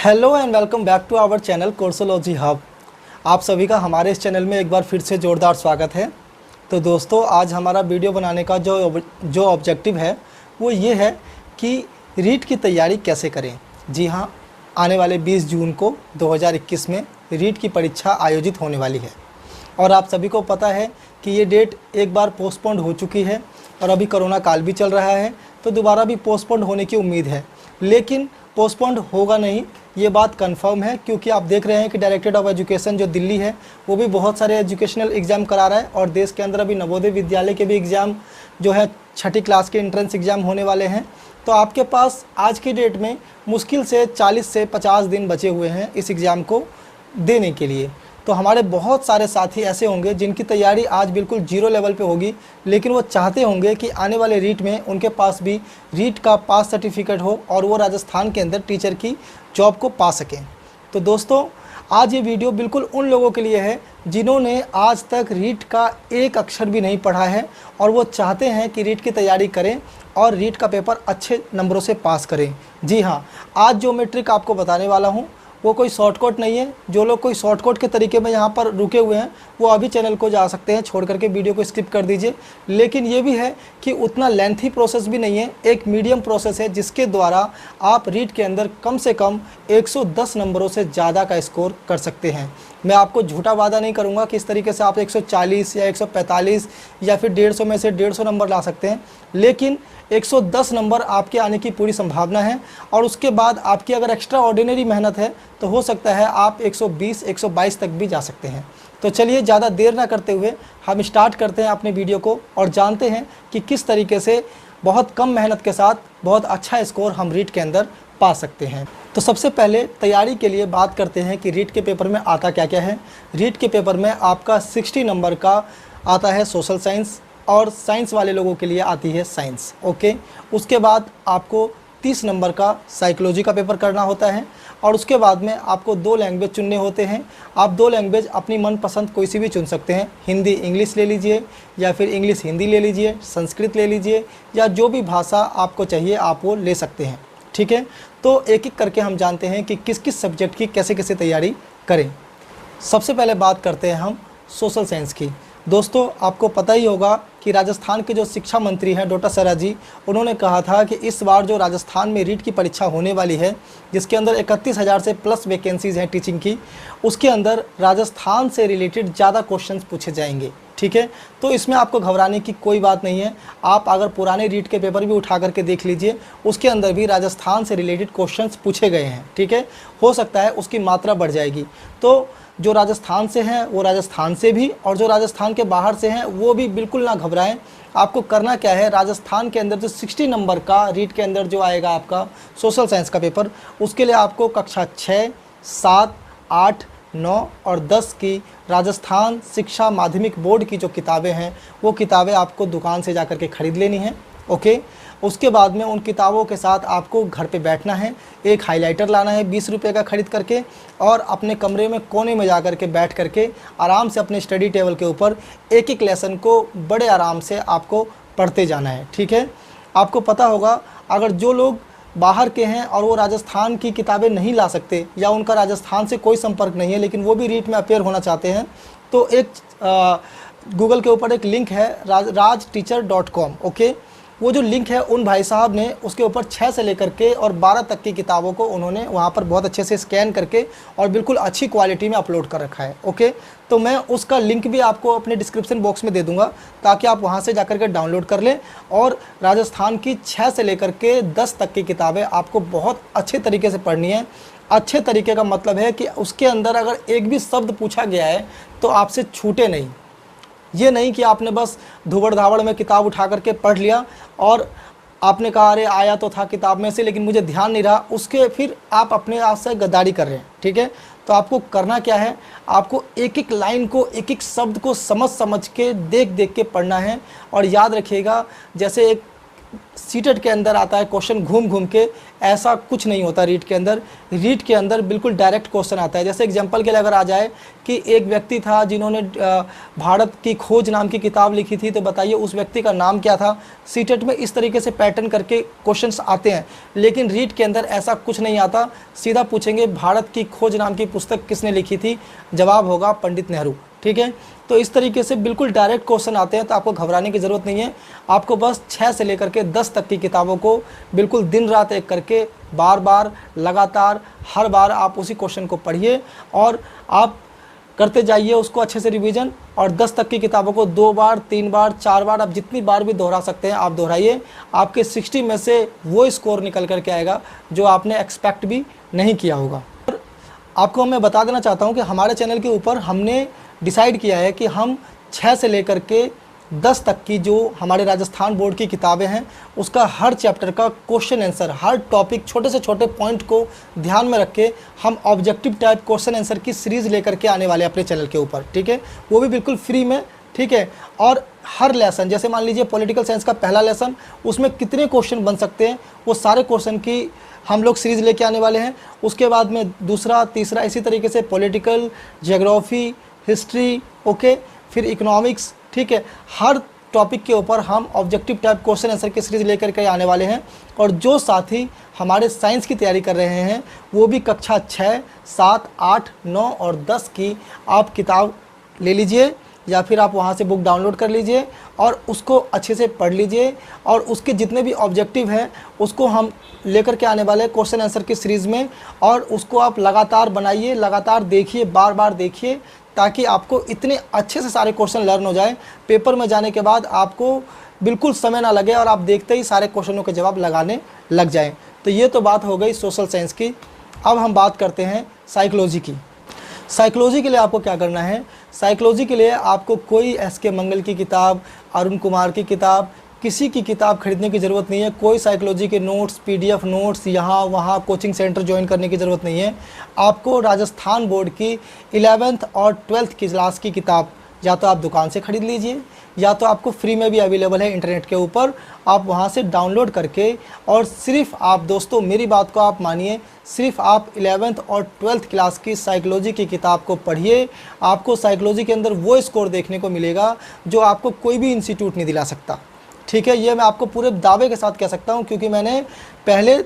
Hello and welcome back to our channel Coursology Hub. आप सभी का हमारे इस चैनल में एक बार फिर से ज़ोरदार स्वागत है। तो दोस्तों, आज हमारा वीडियो बनाने का जो ऑब्जेक्टिव है वो ये है कि रीट की तैयारी कैसे करें। जी हाँ, आने वाले 20 जून को 2021 में रीट की परीक्षा आयोजित होने वाली है और आप सभी को पता है कि ये डेट एक बार पोस्टपोन्ड हो चुकी है और अभी कोरोना काल भी चल रहा है, तो दोबारा भी पोस्टपोन्ड होने की उम्मीद है। लेकिन पोस्टपोन्ड होगा नहीं, ये बात कंफर्म है, क्योंकि आप देख रहे हैं कि डायरेक्टरेट ऑफ एजुकेशन जो दिल्ली है वो भी बहुत सारे एजुकेशनल एग्ज़ाम करा रहा है और देश के अंदर अभी नवोदय विद्यालय के भी एग्ज़ाम जो है 6ठी क्लास के एंट्रेंस एग्ज़ाम होने वाले हैं। तो आपके पास आज की डेट में मुश्किल से 40 से 50 दिन बचे हुए हैं इस एग्ज़ाम को देने के लिए। तो हमारे बहुत सारे साथी ऐसे होंगे जिनकी तैयारी आज बिल्कुल जीरो लेवल पे होगी, लेकिन वो चाहते होंगे कि आने वाले रीट में उनके पास भी रीट का पास सर्टिफिकेट हो और वो राजस्थान के अंदर टीचर की जॉब को पा सकें। तो दोस्तों, आज ये वीडियो बिल्कुल उन लोगों के लिए है जिन्होंने आज तक रीट का एक अक्षर भी नहीं पढ़ा है और वो चाहते हैं कि रीट की तैयारी करें और रीट का पेपर अच्छे नंबरों से पास करें। जी हाँ, आज जो मैं ट्रिक आपको बताने वाला हूँ वो कोई शॉर्टकट नहीं है। जो लोग कोई शॉर्टकट के तरीके में यहाँ पर रुके हुए हैं वो अभी चैनल को जा सकते हैं, छोड़ करके वीडियो को स्किप कर दीजिए। लेकिन ये भी है कि उतना लेंथी प्रोसेस भी नहीं है, एक मीडियम प्रोसेस है जिसके द्वारा आप रीट के अंदर कम से कम 110 नंबरों से ज़्यादा का स्कोर कर सकते हैं। मैं आपको झूठा वादा नहीं करूँगा कि इस तरीके से आप 140 या 145 या फिर 150 में से 150 नंबर ला सकते हैं, लेकिन 110 नंबर आपके आने की पूरी संभावना है। और उसके बाद आपकी अगर एक्स्ट्रा ऑर्डिनरी मेहनत है तो हो सकता है आप 120 122 तक भी जा सकते हैं। तो चलिए, ज़्यादा देर ना करते हुए हम स्टार्ट करते हैं अपने वीडियो को और जानते हैं कि किस तरीके से बहुत कम मेहनत के साथ बहुत अच्छा स्कोर हम रीट के अंदर पा सकते हैं। तो सबसे पहले तैयारी के लिए बात करते हैं कि रीट के पेपर में आता क्या क्या है। रीट के पेपर में आपका 60 नंबर का आता है सोशल साइंस और साइंस वाले लोगों के लिए आती है साइंस। ओके, उसके बाद आपको 30 नंबर का साइकोलॉजी का पेपर करना होता है और उसके बाद में आपको 2 लैंग्वेज चुनने होते हैं। आप 2 लैंग्वेज अपनी मनपसंद कोई सी भी चुन सकते हैं, हिंदी इंग्लिश ले लीजिए या फिर इंग्लिश हिंदी ले लीजिए, संस्कृत ले लीजिए, या जो भी भाषा आपको चाहिए आप वो ले सकते हैं। ठीक है, तो एक एक करके हम जानते हैं कि किस किस सब्जेक्ट की कैसे कैसे तैयारी करें। सबसे पहले बात करते हैं हम सोशल साइंस की। दोस्तों, आपको पता ही होगा कि राजस्थान के जो शिक्षा मंत्री हैं डॉक्टर सरा जी, उन्होंने कहा था कि इस बार जो राजस्थान में रीट की परीक्षा होने वाली है, जिसके अंदर 31,000 से प्लस वैकेंसीज़ हैं टीचिंग की, उसके अंदर राजस्थान से रिलेटेड ज़्यादा क्वेश्चंस पूछे जाएंगे। ठीक है, तो इसमें आपको घबराने की कोई बात नहीं है। आप अगर पुराने रीट के पेपर भी उठा करके देख लीजिए, उसके अंदर भी राजस्थान से रिलेटेड क्वेश्चंस पूछे गए हैं। ठीक है, हो सकता है उसकी मात्रा बढ़ जाएगी। तो जो राजस्थान से हैं वो राजस्थान से भी, और जो राजस्थान के बाहर से हैं वो भी बिल्कुल ना घबराएं। आपको करना क्या है, राजस्थान के अंदर जो 60 नंबर का रीट के अंदर जो आएगा आपका सोशल साइंस का पेपर, उसके लिए आपको कक्षा 6, 7, 8, 9 और 10 की राजस्थान शिक्षा माध्यमिक बोर्ड की जो किताबें हैं वो किताबें आपको दुकान से जा कर के ख़रीद लेनी है। ओके, उसके बाद में उन किताबों के साथ आपको घर पे बैठना है, एक हाइलाइटर लाना है 20 रुपये का ख़रीद करके, और अपने कमरे में कोने में जा कर के बैठ करके आराम से अपने स्टडी टेबल के ऊपर एक एक लेसन को बड़े आराम से आपको पढ़ते जाना है। ठीक है, आपको पता होगा अगर जो लोग बाहर के हैं और वो राजस्थान की किताबें नहीं ला सकते या उनका राजस्थान से कोई संपर्क नहीं है लेकिन वो भी रीट में अपेयर होना चाहते हैं, तो एक गूगल के ऊपर एक लिंक है rajteacher.com। ओके, वो जो लिंक है उन भाई साहब ने उसके ऊपर 6 से लेकर के और 12 तक की किताबों को उन्होंने वहाँ पर बहुत अच्छे से स्कैन करके और बिल्कुल अच्छी क्वालिटी में अपलोड कर रखा है। ओके, तो मैं उसका लिंक भी आपको अपने डिस्क्रिप्शन बॉक्स में दे दूंगा ताकि आप वहाँ से जाकर के डाउनलोड कर लें। और राजस्थान की 6 से लेकर के 10 तक की किताबें आपको बहुत अच्छे तरीके से पढ़नी है। अच्छे तरीके का मतलब है कि उसके अंदर अगर एक भी शब्द पूछा गया है तो आपसे छूटे नहीं। ये नहीं कि आपने बस धुबड़ धावड़ में किताब उठा करके पढ़ लिया और आपने कहा अरे आया तो था किताब में से लेकिन मुझे ध्यान नहीं रहा, उसके फिर आप अपने आप से गद्दारी कर रहे हैं। ठीक है, तो आपको करना क्या है, आपको एक एक लाइन को एक एक शब्द को समझ समझ के देख देख के पढ़ना है। और याद रखिएगा, जैसे एक सीटेट के अंदर आता है क्वेश्चन घूम घूम के, ऐसा कुछ नहीं होता रीट के अंदर। रीट के अंदर बिल्कुल डायरेक्ट क्वेश्चन आता है। जैसे एग्जांपल के लिए अगर आ जाए कि एक व्यक्ति था जिन्होंने भारत की खोज नाम की किताब लिखी थी, तो बताइए उस व्यक्ति का नाम क्या था। सीटेट में इस तरीके से पैटर्न करके क्वेश्चंस आते हैं, लेकिन रीट के अंदर ऐसा कुछ नहीं आता। सीधा पूछेंगे भारत की खोज नाम की पुस्तक किसने लिखी थी, जवाब होगा पंडित नेहरू। ठीक है, तो इस तरीके से बिल्कुल डायरेक्ट क्वेश्चन आते हैं, तो आपको घबराने की ज़रूरत नहीं है। आपको बस 6 से लेकर के 10 तक की किताबों को बिल्कुल दिन रात एक करके बार बार लगातार हर बार आप उसी क्वेश्चन को पढ़िए और आप करते जाइए उसको अच्छे से रिवीजन। और 10 तक की किताबों को 2 बार 3 बार 4 बार आप जितनी बार भी दोहरा सकते हैं आप दोहराइए। आपके 60 में से वो स्कोर निकल कर के आएगा जो आपने एक्सपेक्ट भी नहीं किया होगा। आपको मैं बता देना चाहता हूँ कि हमारे चैनल के ऊपर हमने डिसाइड किया है कि हम 6 से लेकर के 10 तक की जो हमारे राजस्थान बोर्ड की किताबें हैं उसका हर चैप्टर का क्वेश्चन आंसर, हर टॉपिक छोटे से छोटे पॉइंट को ध्यान में रख के हम ऑब्जेक्टिव टाइप क्वेश्चन आंसर की सीरीज़ लेकर के आने वाले अपने चैनल के ऊपर। ठीक है, वो भी बिल्कुल फ्री में। ठीक है, और हर लेसन, जैसे मान लीजिए पॉलिटिकल साइंस का पहला लेसन, उसमें कितने क्वेश्चन बन सकते हैं वो सारे क्वेश्चन की हम लोग सीरीज़ लेके आने वाले हैं। उसके बाद में दूसरा तीसरा इसी तरीके से पॉलिटिकल, ज्योग्राफी, हिस्ट्री, ओके, फिर इकोनॉमिक्स। ठीक है, हर टॉपिक के ऊपर हम ऑब्जेक्टिव टाइप क्वेश्चन आंसर की सीरीज़ लेकर के आने वाले हैं। और जो साथी हमारे साइंस की तैयारी कर रहे हैं वो भी कक्षा 6, 7, 8, 9 और 10 की आप किताब ले लीजिए या फिर आप वहाँ से बुक डाउनलोड कर लीजिए और उसको अच्छे से पढ़ लीजिए। और उसके जितने भी ऑब्जेक्टिव हैं उसको हम लेकर के आने वाले क्वेश्चन आंसर की सीरीज़ में, और उसको आप लगातार बनाइए, लगातार देखिए, बार बार देखिए, ताकि आपको इतने अच्छे से सारे क्वेश्चन लर्न हो जाए, पेपर में जाने के बाद आपको बिल्कुल समय ना लगे और आप देखते ही सारे क्वेश्चनों के जवाब लगाने लग जाएं। तो ये तो बात हो गई सोशल साइंस की। अब हम बात करते हैं साइकोलॉजी की। साइकोलॉजी के लिए आपको क्या करना है, साइकोलॉजी के लिए आपको कोई एस.के. मंगल की किताब, अरुण कुमार की किताब, किसी की किताब खरीदने की ज़रूरत नहीं है। कोई साइकोलॉजी के नोट्स, पीडीएफ नोट्स यहाँ वहाँ कोचिंग सेंटर ज्वाइन करने की ज़रूरत नहीं है। आपको राजस्थान बोर्ड की 11th और 12th की क्लास की किताब या तो आप दुकान से ख़रीद लीजिए या तो आपको फ्री में भी अवेलेबल है इंटरनेट के ऊपर, आप वहाँ से डाउनलोड करके, और सिर्फ आप दोस्तों मेरी बात को आप मानिए, सिर्फ आप 11th और 12th क्लास की साइकोलॉजी की किताब को पढ़िए। आपको साइकोलॉजी के अंदर वो स्कोर देखने को मिलेगा जो आपको कोई भी इंस्टीट्यूट नहीं दिला सकता। ठीक है, ये मैं आपको पूरे दावे के साथ कह सकता हूँ, क्योंकि मैंने पहले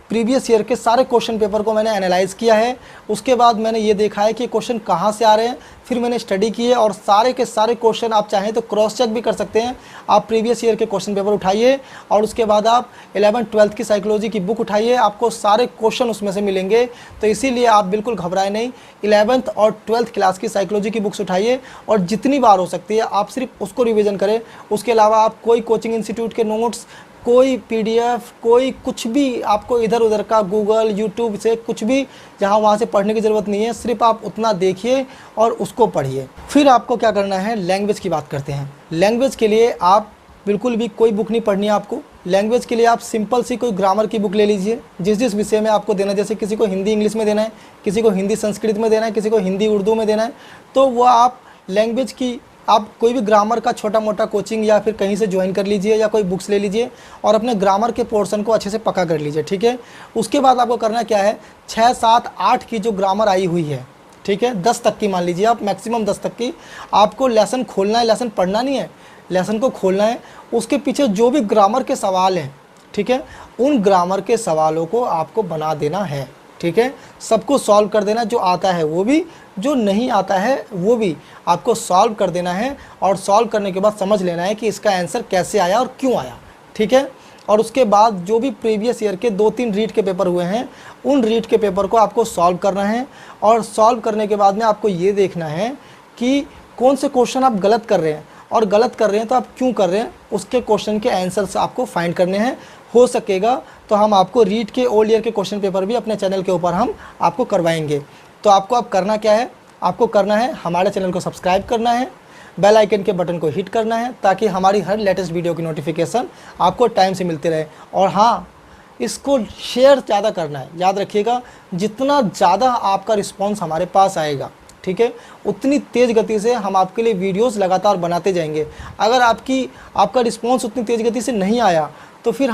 प्रीवियस ईयर के सारे क्वेश्चन पेपर को मैंने एनालाइज किया है। उसके बाद मैंने ये देखा है कि क्वेश्चन कहाँ से आ रहे हैं, फिर मैंने स्टडी किए और सारे के सारे क्वेश्चन आप चाहें तो क्रॉस चेक भी कर सकते हैं। आप प्रीवियस ईयर के क्वेश्चन पेपर उठाइए और उसके बाद आप 11th 12th की साइकोलॉजी की बुक उठाइए, आपको सारे क्वेश्चन उसमें से मिलेंगे। तो इसीलिए आप बिल्कुल घबराए नहीं, 11th और 12th क्लास की साइकोलॉजी की बुक्स उठाइए और जितनी बार हो सकती है आप सिर्फ उसको रिविज़न करें। उसके अलावा आप कोई कोचिंग इंस्टीट्यूट के नोट्स, कोई पीडीएफ, कोई कुछ भी आपको इधर उधर का गूगल, यूट्यूब से कुछ भी जहाँ वहाँ से पढ़ने की ज़रूरत नहीं है। सिर्फ आप उतना देखिए और उसको पढ़िए। फिर आपको क्या करना है, लैंग्वेज की बात करते हैं। लैंग्वेज के लिए आप बिल्कुल भी कोई बुक नहीं पढ़नी है आपको। लैंग्वेज के लिए आप सिंपल सी कोई ग्रामर की बुक ले लीजिए, जिस जिस विषय में आपको देना है। जैसे किसी को हिंदी इंग्लिश में देना है, किसी को हिंदी संस्कृत में देना है, किसी को हिंदी उर्दू में देना है, तो वो आप लैंग्वेज की आप कोई भी ग्रामर का छोटा मोटा कोचिंग या फिर कहीं से ज्वाइन कर लीजिए या कोई बुक्स ले लीजिए और अपने ग्रामर के पोर्शन को अच्छे से पक्का कर लीजिए। ठीक है, उसके बाद आपको करना क्या है, 6, 7, 8 की जो ग्रामर आई हुई है, ठीक है, 10 तक की मान लीजिए आप, मैक्सिमम 10 तक की आपको लेसन खोलना है। लेसन पढ़ना नहीं है, लेसन को खोलना है। उसके पीछे जो भी ग्रामर के सवाल हैं, ठीक है, उन ग्रामर के सवालों को आपको बना देना है। ठीक है, सबको सॉल्व कर देना, जो आता है वो भी, जो नहीं आता है वो भी आपको सॉल्व कर देना है। और सॉल्व करने के बाद समझ लेना है कि इसका आंसर कैसे आया और क्यों आया। ठीक है, और उसके बाद जो भी प्रीवियस ईयर के 2-3 रीड के पेपर हुए हैं, उन रीड के पेपर को आपको सॉल्व करना है। और सॉल्व करने के बाद में आपको ये देखना है कि कौन से क्वेश्चन आप गलत कर रहे हैं, और गलत कर रहे हैं तो आप क्यों कर रहे हैं, उसके क्वेश्चन के आंसर्स आपको फाइंड करने हैं। हो सकेगा तो हम आपको रीड के ओल्ड ईयर के क्वेश्चन पेपर भी अपने चैनल के ऊपर हम आपको करवाएंगे। तो आपको अब करना क्या है, आपको करना है हमारे चैनल को सब्सक्राइब करना है, बेल आइकन के बटन को हिट करना है, ताकि हमारी हर लेटेस्ट वीडियो की नोटिफिकेशन आपको टाइम से मिलती रहे। और हाँ, इसको शेयर ज़्यादा करना है। याद रखिएगा, जितना ज़्यादा आपका रिस्पॉन्स हमारे पास आएगा, ठीक है, उतनी तेज़ गति से हम आपके लिए वीडियोस लगातार बनाते जाएंगे। अगर आपका रिस्पॉन्स उतनी तेज़ गति से नहीं आया तो फिर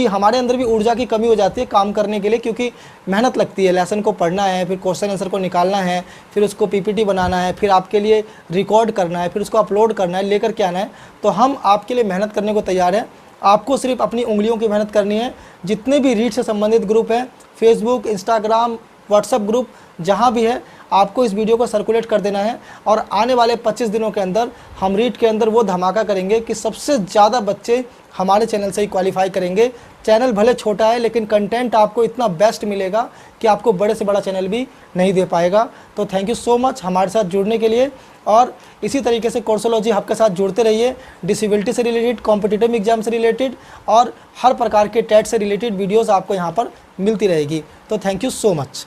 हमारे अंदर भी ऊर्जा की कमी हो जाती है काम करने के लिए, क्योंकि मेहनत लगती है। लेसन को पढ़ना है, फिर क्वेश्चन आंसर को निकालना है, फिर उसको पीपीटी बनाना है, फिर आपके लिए रिकॉर्ड करना है, फिर उसको अपलोड करना है, लेकर के आना है। तो हम आपके लिए मेहनत करने को तैयार हैं। आपको सिर्फ अपनी उंगलियों की मेहनत करनी है। जितने भी रीड से संबंधित ग्रुप हैं, फेसबुक, इंस्टाग्राम, व्हाट्सएप ग्रुप, जहाँ भी है, आपको इस वीडियो को सर्कुलेट कर देना है। और आने वाले 25 दिनों के अंदर हम रीड के अंदर वो धमाका करेंगे कि सबसे ज़्यादा बच्चे हमारे चैनल से ही क्वालिफाई करेंगे। चैनल भले छोटा है, लेकिन कंटेंट आपको इतना बेस्ट मिलेगा कि आपको बड़े से बड़ा चैनल भी नहीं दे पाएगा। तो थैंक यू सो मच हमारे साथ जुड़ने के लिए, और इसी तरीके से कोर्सोलॉजी हब के साथ जुड़ते रहिए। डिसेबिलिटी से रिलेटेड, कॉम्पिटिटिव एग्जाम से रिलेटेड और हर प्रकार के टेट से रिलेटेड वीडियोज़ आपको यहाँ पर मिलती रहेगी। तो थैंक यू सो मच।